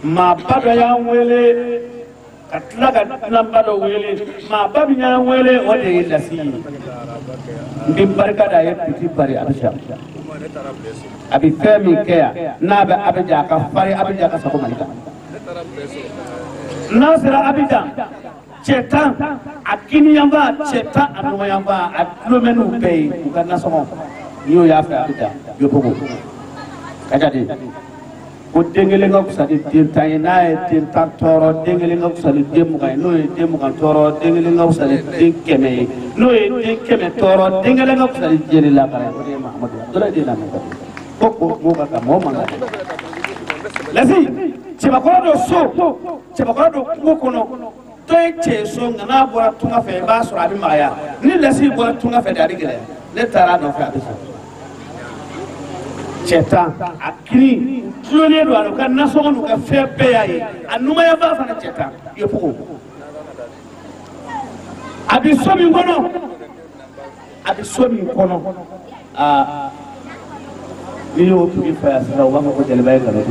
ma bado ya wele katlaga nambado wele ma babi ya wele o de lasi bi barka da ya piti bari abisha abi femi kaya na ba abija ka fari abija ka sako malika nasira abija cetan akini yamba cetan anu yamba atlomenu pay ukana somo yo ya fa abija yo pogo kajadi ko dengele ngok sa di tinta ina e tinta toro dengele ngok sa di demu kay no e demu kan toro dengele ngok sa di keme no e keme toro dengele ngok sa di jeri la kare ko de mahamadu dola de la meta ko mo ka mo manga lasi ci ba ko do so ci ba ko do ko kono to e che so ngana bora tunga fe ba so abi maya ni lasi bora tunga fe dari gele le tara no fa abisa cetan akini tulone do anu kan naso nu ka fepe yayi anuma ya ba fana cetan yo fuko abi somi kono niyo tubi fa asra wa ko jele bay kala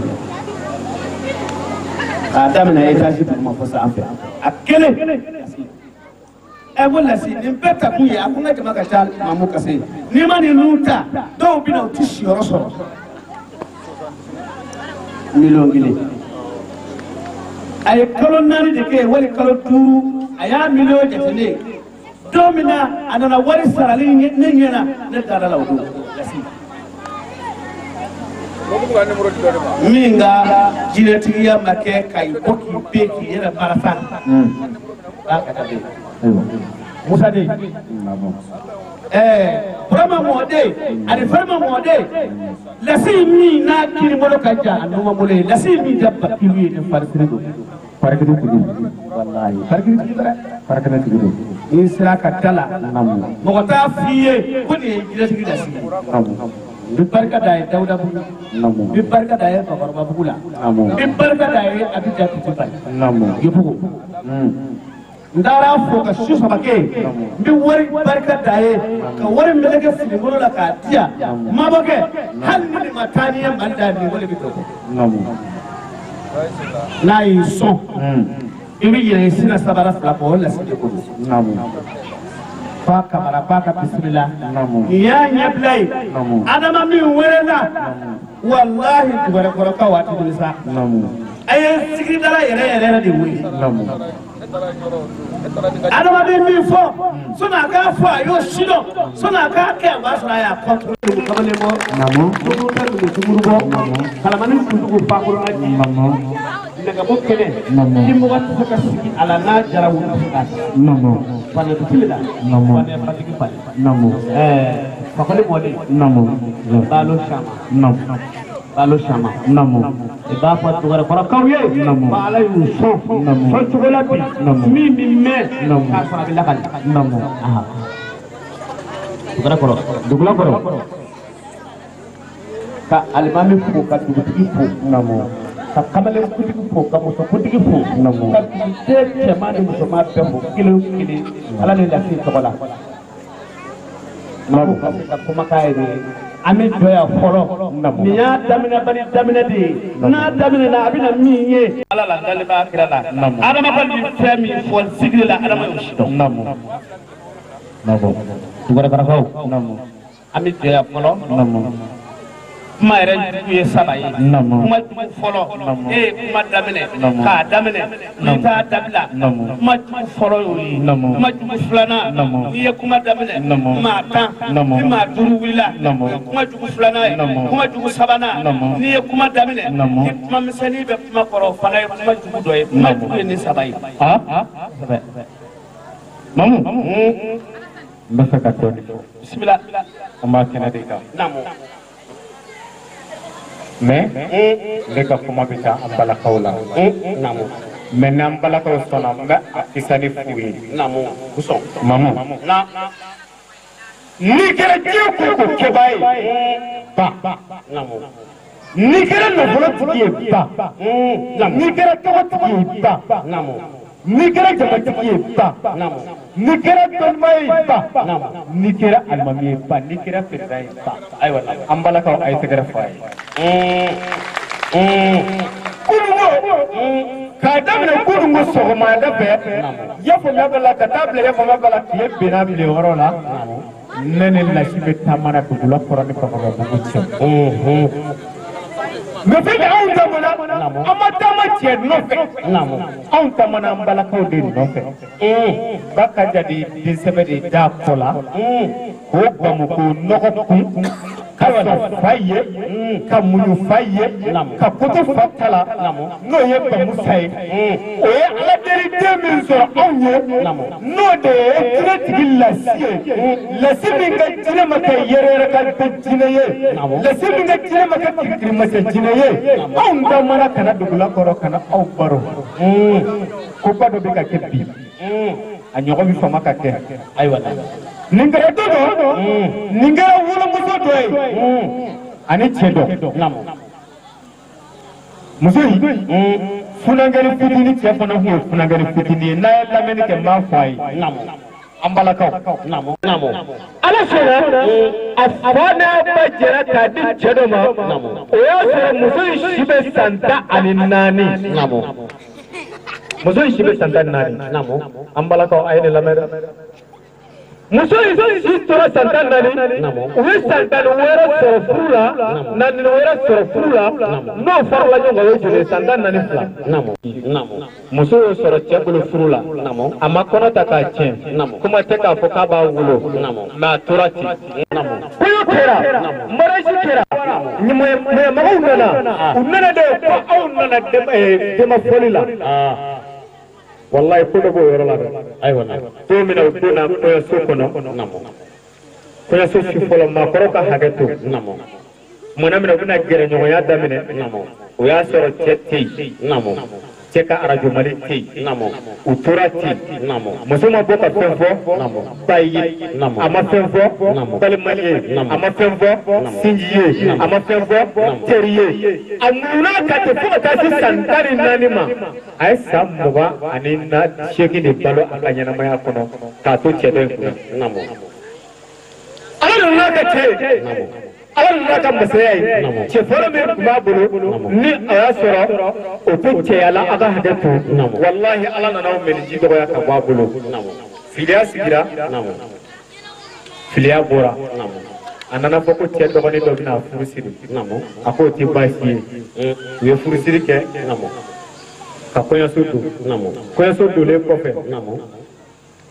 adam na etaji ma fosa afa akele e wala si impeta ku ya ku ngati makata mamu kase ni mani nuta do bi no tishi yoroso milongile ay kolon nani de ke wali kolon turu aya milio jatene domina anana wari sarali nyena ne dara lawdu minga jinetiya make kai boki beki yana barasan Musa de vraiment modé ari vraiment modé lasi mi na kiri molo kaja no mole lasi mi dabba kiwi de farkrido wallahi farkrido ni sira ka tala mo ta fiye ko ni jira lasi bi barka da dauda bu bi barka da babarba bugula bi barka da abija tibal yugo ndara fo ka su sabake bi wari barka daye ka wari meleke filimolo la ka tiya maboke hal ni matani ya manda ni wala bito na yi so ibi yere sina sabara fla ko la sidi ko fa kamara fa ka bismillah ya nyablay adama mi werela wallahi tubara ko ka wati disa ay sigri dara yere de wi adama be mi fo sona ka fo ayo shido sona ka ke ba sona ya kontrol ko kabale mo ko ta ko tumurbo kala manin ko pa ko aji daga bokkene dimmo wattu ko sigi ala na jara wu ka pane ko tilida pane fatigi pale fa ko le modi balo shama e ba fa to gara ko kawye ba ala yu so to gola bi mi me ka fa bi lakal aha gara ko dugula ko ka alimami ko ka dugutigi ko ka kamale kutigi ko ka muso kutigi ko ka te mani muso ma be ko kilo ala ne la fi ko la ka kuma kai ni ami doya folo ni ya damina bani damina di na damina na abina miye ala la daliba kirala adama ko ni fami fo sigri la adama ushito tugara bara ko ami doya folo kuma yɛrɛ ye saba ye kuma jugu fɔlɔ kuma daminɛ k'a daminɛ n'i t'a dabila kuma jugu fɔlɔ y'o ye kuma jugu filanan n'i ye kuma daminɛ maa 10 ni maa 5 wulila kuma jugu filanan ye kuma jugu sabanan n'i ye kuma daminɛ ni kuma misɛnnin bɛ kuma kɔrɔ fana ye kuma jugu dɔ ye kuma jugu ye ni saba ye mamu n bɛ fɛ ka dɔɔni fɔ bisimila an b'a kɛnɛ de kan mais le ka kuma bi ta ambalakaw la namu mais na ambalakaw sona nga isani fuyi namu kuso mamu na ni kera jiyo ko kebai ba namu ni kera no bolo tiki ba namu ni kera to tiki ba namu ni kera jama tiki ba namu ni kera tonmai ba namu ni kera almami ba ni kera firdai ba ay wala ambalakaw ay segara fay kuno ko sɔgɔmada fɛ yafɔmɛ b'a la ka taa bila yafɔmɛ b'a la tile benna bileyɔrɔ la ne ni lasi bɛ taamana dugula kɔrɔ ni Fakababugu cɛ mais fɛn anw taamana an ma taama cɛ nɔfɛ anw taamana an balakaw de nɔfɛ ba ka jadi den sɛbɛ de d'a kɔ la k'o Bamuko nɔgɔ kun ka sɔn fa ye ka muɲu fa ye ka koto fa ta la n'o ye Bamusa ye o ye Ala deli den min sɔrɔ anw ye n'o de ye jinɛ tigi Lasi ye Lasi min ka jinɛ ma kɛ yɛrɛyɛrɛ ka bɛn jinɛ ye Lasi min ka jinɛ ma kɛ kirikirimasiɲɛ jinɛ ye anw taamana kana dugula kɔrɔ kana aw baro ko ba dɔ bɛ ka kɛ bi a ɲɔgɔn bɛ fama ka kɛ ayiwa nin kɛra dɔ nin kɛra wolomuso dɔ ye ani cɛ dɔ muso in funangɛni fitinin cɛ fana kun ye funangɛni fitinin ye n'a ye lamɛnni kɛ n b'a fɔ a ye an balakaw Ala sɔnna a fa n'a ba jɛra k'a di cɛ dɔ ma o y'a sɔrɔ muso in si bɛ san 14 muso in si bɛ san 14 an balakaw a ye ne lamɛn muso in si tora san 14 u ye san 10 wɛrɛ sɔrɔ furu la naani wɛrɛ sɔrɔ furu la n'o farala ɲɔgɔn kan o ye joli san 14 muso y'o sɔrɔ cɛ bolo furu la a ma kɔnɔ ta k'a tiɲɛ kuma tɛ k'a fɔ k'a b'a wolo mais a tora ten kɔɲɔ kɛra mariage kɛra ɲamayamɔgɔw nana u nana de ko aw nana demafɔli la wallahi ko dɔ b'o yɔrɔ la dɛ ayiwa don min na u donna kɔɲɔso kɔnɔ kɔɲɔso si fɔlɔ maakɔrɔ ka hakɛ to tumana min na u bɛna gɛrɛɲɔgɔnya daminɛ o y'a sɔrɔ cɛ tɛ yen cɛ ka arajo mali tɛ yen u tora ten muso ma bɔ ka fɛn fɔ ba ye a ma fɛn fɔ balima ye a ma fɛn fɔ sinji ye a ma fɛn fɔ teri ye a munna ka ten fo ka taa se san 14 ma a ye san 28 de balo a ka ɲɛnamaya kɔnɔ k'a to cɛ dɔ in kunna Ala nana ka cɛ Ala nana ka masaya ye cɛ fɔlɔ min tun b'a bolo ni a y'a sɔrɔ o tɛ cɛya la a ka hakɛ to wallahi Ala nana o mɛnni ji dɔgɔya ka bɔ a bolo filiya sigira filiya bɔra a nana fɔ ko cɛ dɔgɔnin dɔ bɛna furu siri a k'o tɛ baasi ye u ye furusiri kɛ ka kɔɲɔso don kɔɲɔso donlen kɔfɛ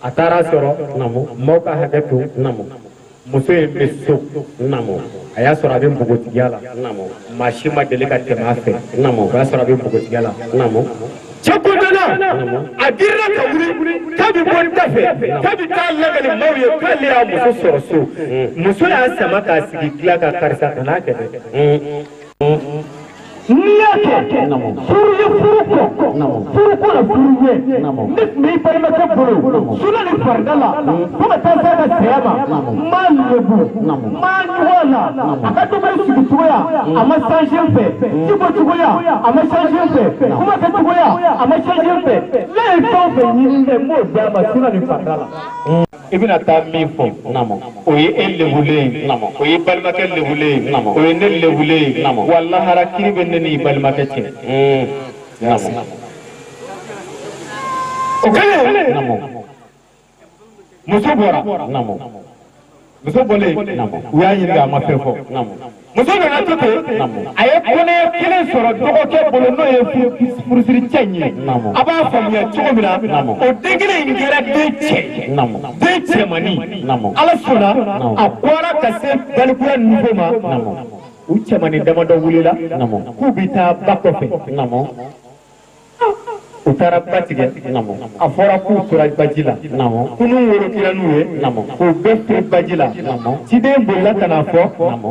a taara sɔrɔ maaw ka hakɛ to muso in bɛ so a y'a sɔrɔ a bɛ npogotigiya la maa si ma deli ka tɛmɛ a fɛ o y'a sɔrɔ a bɛ npogotigiya la cɛ kundana a girinna ka wuli k'a bɛ bɔ n da fɛ k'a bɛ taa lagali maaw ye k'ale y'a muso sɔrɔ so muso y'a sama k'a sigi dilan kan karisa ka n'a kɛ dɛ n'i y'a kɛ furu ye furu kɔ furu ko la furu ye ne tun b'i balimakɛ bolo suna ni farida la fo ka taa se a ka saya ma n b'a lebu n b'a ɲɔgɔn la a ka dumuni sigi cogoya a ma change n fɛ ji bɔ cogoya a ma change n fɛ kuma kɛ cogoya a ma change n fɛ ne ye fɛn o fɛn ɲini n b'o d'a ma suna ni farida la i bɛna taa min fɔ o ye e lebulen ye o ye balimakɛ lebulen ye o ye ne lebulen ye walahara kiri bɛ ne ni balimakɛ cɛ o kɛlen muso bɔra muso bɔlen u y'a ɲininka a ma fɛn fɔ muso nana to ten a ye kɔnɛ kelen sɔrɔ dɔgɔkɛ bolo n'o ye furusiri cɛ in ye a b'a faamuya cogo min na o den kelen in kɛra den cɛ ye den cɛmannin Ala sɔnna a bɔra ka se balikuya niveau ma u cɛmannin damadɔ wulila k'u bɛ taa ba kɔfɛ u taara ba tigɛ a fɔra k'u tora baji la kunun worokira n'u ye k'u bɛɛ to baji la ciden bolila ka na fɔ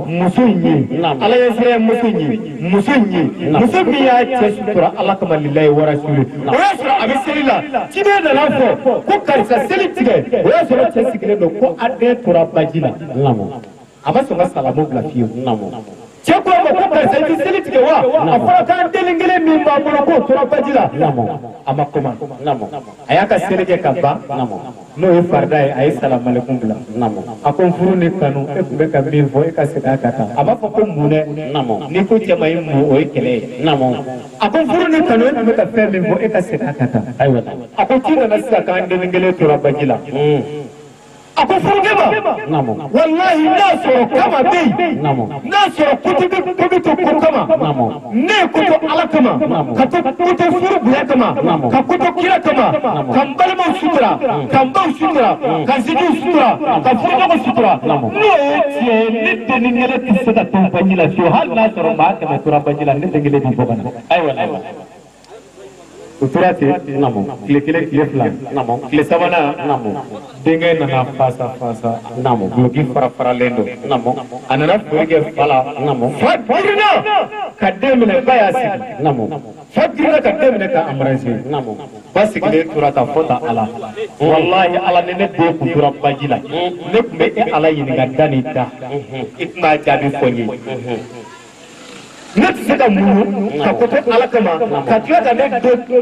muso in ye Ala ye sira ye muso in ye muso min y'a cɛ sutura Ala kama lilahi wa rasuli o y'a sɔrɔ a bɛ seli la ciden nana fɔ ko karisa seli tigɛ o y'a sɔrɔ cɛ sigilen don ko a den tora baji la a ma sɔn ka salamu bila fiyewu cɛ ko ma ko karisa i seli tigɛ wa a fɔra k'an den kelen min b'a bolo k'o tora baji la a ma kɔma a y'a ka seli kɛ ka ban n'o ye farida ye a ye salamalekun bila a ko n furu ni kanu e tun bɛ ka min fɔ e ka segin a ka taa a b'a fɔ ko mun dɛ n'i ko cɛ ma i mun o ye kɛlɛ ye a ko n furu ni kanu e tun bɛ ka fɛn min fɔ e ka segin a ka taa a ko k'i nana sisan k'an den kelen tora baji la a ko furukɛ ma walahi n'a sɔrɔ kama bɛ yen n'a sɔrɔ ko bɛ to ko kama ne ye ko to ala kama ka to ko to furu bonya kama ka ko to kira kama ka n balimaw sutura ka n baw sutura ka n sinjiw sutura ka furuɲɔgɔn sutura n'o ye tiɲɛ ye ne den ni kelen tɛ se ka to baji la fiyewu hali n'a sɔrɔ maa kɛmɛ tora baji la ne den kelen bɛ bɔ ka na ayiwa o tora ten tile kelen tile fila tile sabanan denkɛ nana fasa guloki fara-faralen don a nana foli kɛ fa la fa girinna ka den minɛ ba y'a sigi fa girinna ka den minɛ ka embrasser ba sigilen tora ta fɔ ta ala walahi ala ni ne den kun tora baji la ne tun bɛ e ala ɲininka da ni da i tɛna jaabi fɔ n ye ne tɛ se ka muɲu ka ko to ala kama ka tila ka ne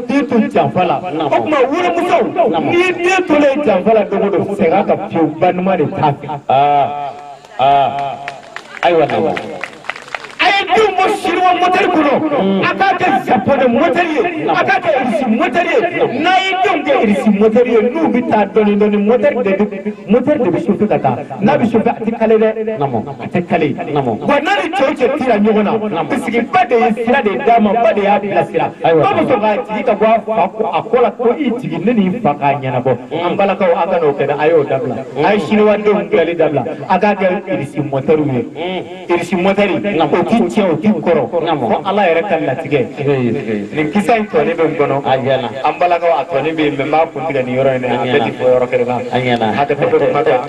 den to janfa la o tuma wolomuso n'i ye den tolen janfa la don o don segin a kan fiyewu balima de t'a fɛ ayiwa a ye denw bɔ chinois motɛri kɔnɔ a k'a kɛ japonais motɛri ye a k'a kɛ irisi motɛri ye n'a ye denw kɛ irisi motɛri ye n'u bɛ taa dɔɔnin dɔɔnin motɛri de bɛ chauffer ka taa n'a bɛ chauffer a tɛ kale dɛ a tɛ kale wa n'a ni cɛw cɛ tira ɲɔgɔn na bisigi ba de ye sira de d'a ma ba de y'a bilasira ba bɛ sɔn k'a jigi ka bɔ a kɔ la ko i jigi ne n'i fa k'a ɲɛnabɔ an balakaw a ka n'o kɛ dɛ a y'o dabila a ye chinois denw dilanli dabila a k'a kɛ irisi motɛriw ye irisi motɛri o tɛ tiɲɛ o tɛ kɔrɔ fo ala yɛrɛ ka latigɛ nin kisa in tɔni bɛ n kɔnɔ an balakaw a tɔni bɛ yen mɛ n b'a kun tigɛ nin yɔrɔ in na a bɛɛ ti fɔ yɔrɔ kelen na hakɛ to bɛ kuma kan